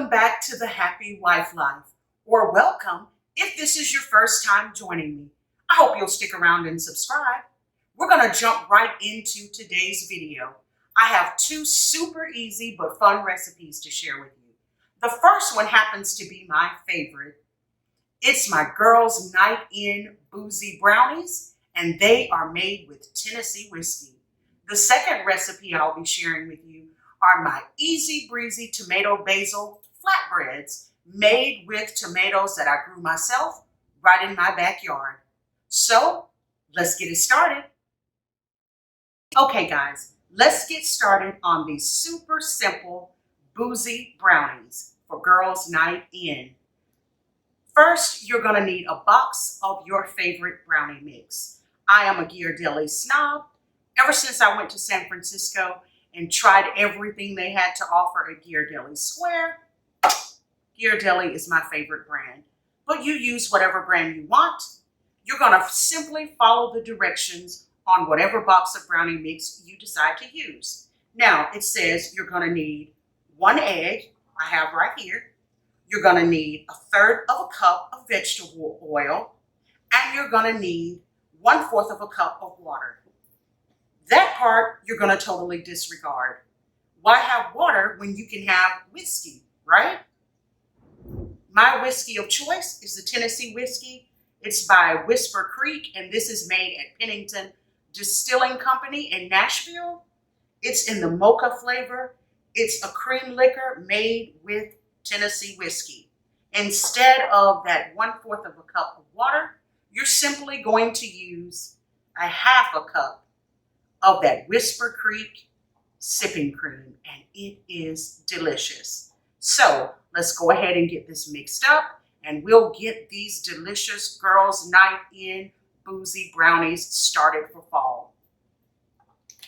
Welcome back to the Happy Wife Life, or welcome if this is your first time joining me. I hope you'll stick around and subscribe. We're going to jump right into today's video. I have two super easy but fun recipes to share with you. The first one happens to be my favorite. It's my Girls Night In Boozey Brownies, and they are made with Tennessee whiskey. The second recipe I'll be sharing with you are my easy breezy tomato basil flatbreads made with tomatoes that I grew myself right in my backyard. So let's get it started. Okay guys, let's get started on these super simple boozy brownies for Girls Night In. First, you're gonna need a box of your favorite brownie mix. I am a Ghirardelli snob. Ever since I went to San Francisco and tried everything they had to offer at Ghirardelli Square, Ghirardelli is my favorite brand. But you use whatever brand you want. You're gonna simply follow the directions on whatever box of brownie mix you decide to use. Now, it says you're gonna need 1 egg, I have right here. You're gonna need 1/3 of a cup of vegetable oil, and you're gonna need 1/4 of a cup of water. That part you're gonna totally disregard. Why have water when you can have whiskey, right? My whiskey of choice is the Tennessee whiskey. It's by Whisper Creek, and this is made at Pennington Distillery Company in Nashville. It's in the Mocha flavor. It's a cream liquor made with Tennessee whiskey. Instead of that 1/4 of a cup of water, you're simply going to use a 1/2 cup of that Whisper Creek sipping cream, and it is delicious. So let's go ahead and get this mixed up, and we'll get these delicious Girls Night In Boozey Brownies started for fall.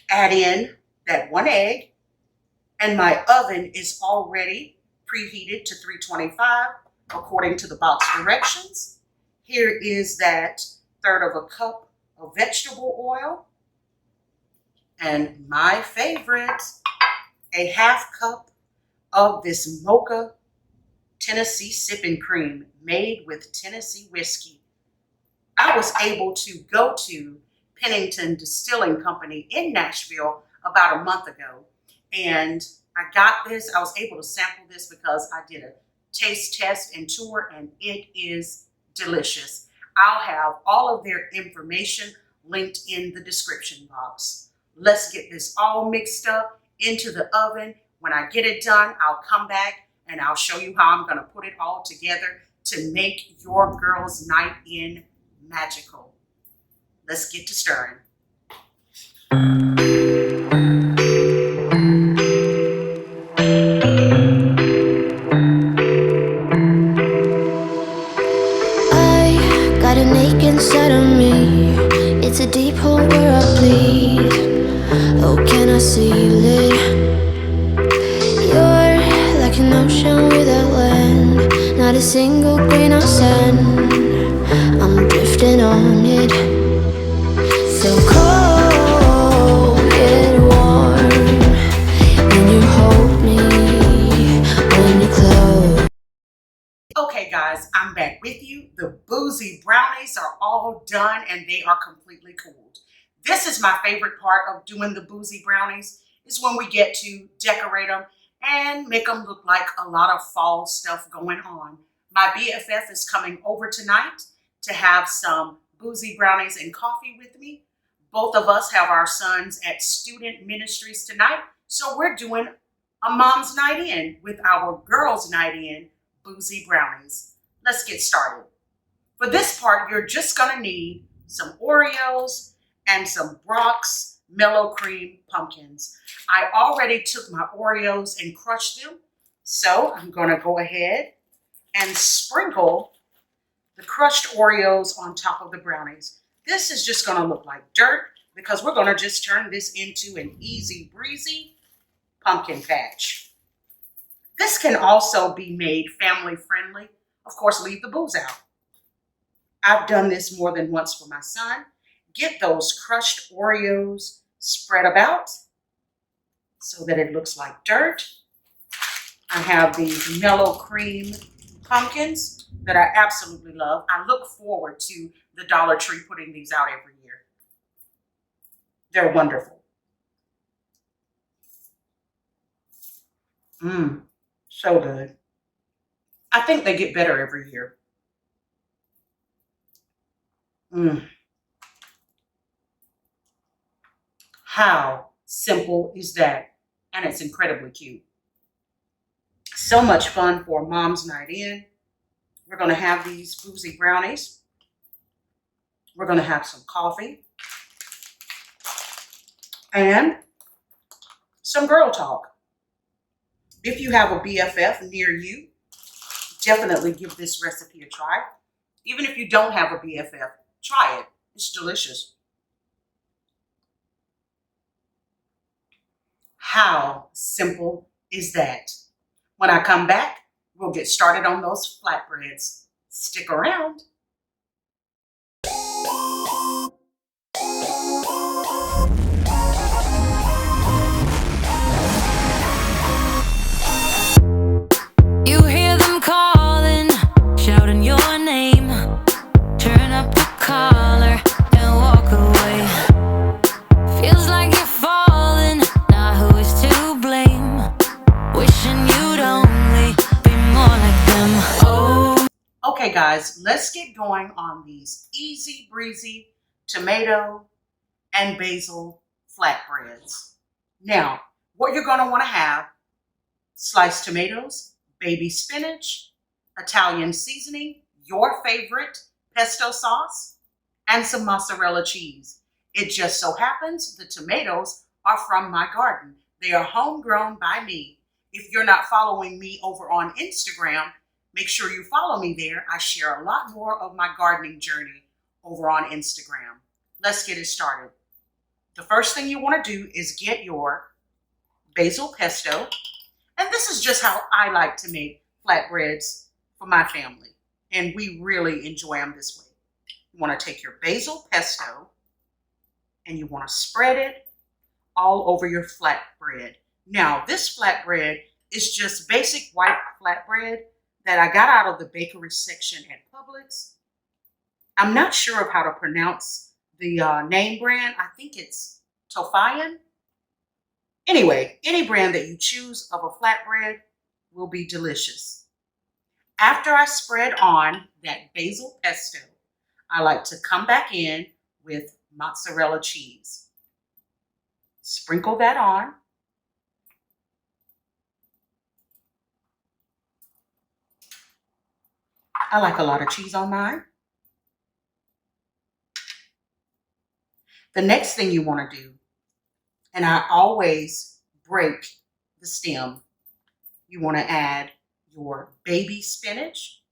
Add in that 1 egg, and my oven is already preheated to 325 according to the box directions. Here is that 1/3 of a cup of vegetable oil, and my favorite, a 1/2 cup of this Mocha Tennessee sipping cream made with Tennessee whiskey. I was able to go to Pennington Distillery Company in Nashville about a month ago, and I got this. I was able to sample this because I did a taste test and tour, and it is delicious. I'll have all of their information linked in the description box. Let's get this all mixed up into the oven. When I get it done, I'll come back and I'll show you how I'm gonna put it all together to make your Girls Night In magical. Let's get to stirring. I got an ache inside of me. It's a deep hole where I bleed. Oh, can I seal it? You're like an ocean without land, not a single grain of sand. I'm drifting on it. So cold yet warm when you hold me, when you close. Okay guys, I'm back with you. The Boozey Brownies are all done and they are completely cooled. This is my favorite part of doing the Boozey Brownies, is when we get to decorate them and make them look like a lot of fall stuff going on. My BFF is coming over tonight to have some Boozey Brownies and coffee with me. Both of us have our sons at student ministries tonight, so we're doing a mom's night in with our Girls Night In Boozey Brownies. Let's get started. For this part, you're just gonna need some Oreos and some Brock's Mellow Cream Pumpkins. I already took my Oreos and crushed them, so I'm gonna go ahead and sprinkle the crushed Oreos on top of the brownies. This is just gonna look like dirt because we're gonna just turn this into an easy breezy pumpkin patch. This can also be made family friendly. Of course, leave the booze out. I've done this more than once for my son. Get those crushed Oreos spread about so that it looks like dirt. I have these mellow cream pumpkins that I absolutely love. I look forward to the Dollar Tree putting these out every year. They're wonderful. So good. I think they get better every year. How simple is that? And it's incredibly cute. So much fun for Mom's Night In. We're going to have these boozy brownies. We're going to have some coffee. And some girl talk. If you have a BFF near you, definitely give this recipe a try. Even if you don't have a BFF, try it. It's delicious. How simple is that? When I come back, we'll get started on those flatbreads. Stick around. You hear them calling, shouting your name. Turn up the collar and walk away. Feels like you're falling, now who is to blame? Wishing you'd only be more like them. Oh. Okay guys, let's get going on these easy breezy tomato and basil flatbreads. Now, what you're going to want to have: sliced tomatoes, baby spinach, Italian seasoning, your favorite pesto sauce, and some mozzarella cheese. It just so happens the tomatoes are from my garden. They are homegrown by me. If you're not following me over on Instagram, make sure you follow me there. I share a lot more of my gardening journey over on Instagram. Let's get it started. The first thing you want to do is get your basil pesto. And this is just how I like to make flatbreads for my family. And we really enjoy them this way. You want to take your basil pesto and you want to spread it all over your flatbread. Now, this flatbread is just basic white flatbread that I got out of the bakery section at Publix. I'm not sure of how to pronounce the name brand. I think it's Tofayan. Anyway, any brand that you choose of a flatbread will be delicious. After I spread on that basil pesto, I like to come back in with mozzarella cheese. Sprinkle that on. I like a lot of cheese on mine. The next thing you want to do, and I always break the stem, you want to add your baby spinach.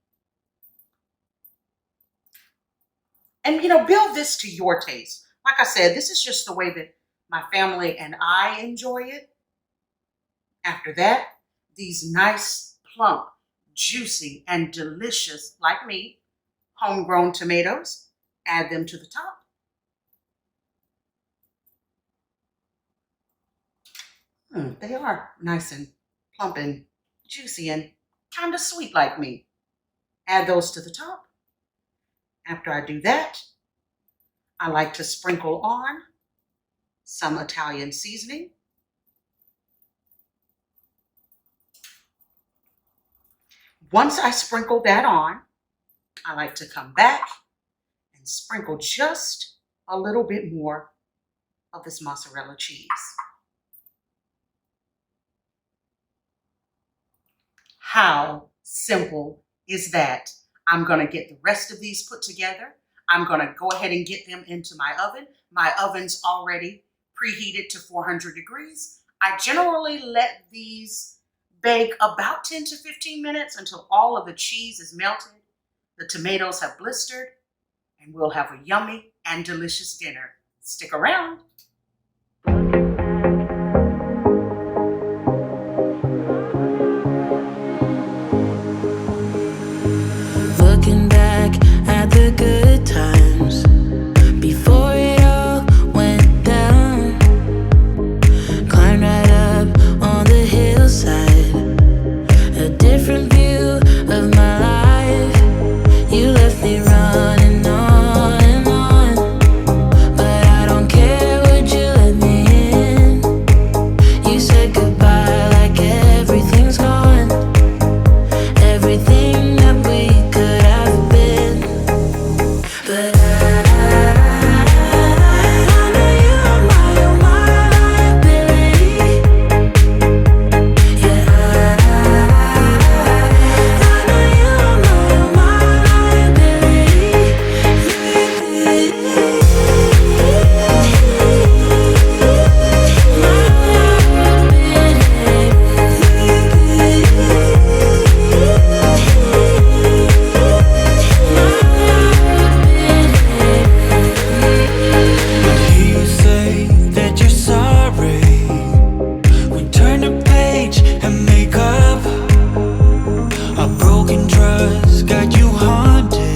And, build this to your taste. Like I said, this is just the way that my family and I enjoy it. After that, these nice, plump, juicy, and delicious, like me, homegrown tomatoes, add them to the top. They are nice and plump and juicy and kind of sweet like me. Add those to the top. After I do that, I like to sprinkle on some Italian seasoning. Once I sprinkle that on, I like to come back and sprinkle just a little bit more of this mozzarella cheese. How simple is that? I'm going to get the rest of these put together. I'm going to go ahead and get them into my oven. My oven's already preheated to 400 degrees. I generally let these bake about 10 to 15 minutes until all of the cheese is melted, the tomatoes have blistered, and we'll have a yummy and delicious dinner. Stick around. Looking back at the good times before it all went down. Climbed right up on the hillside, trust got you haunted.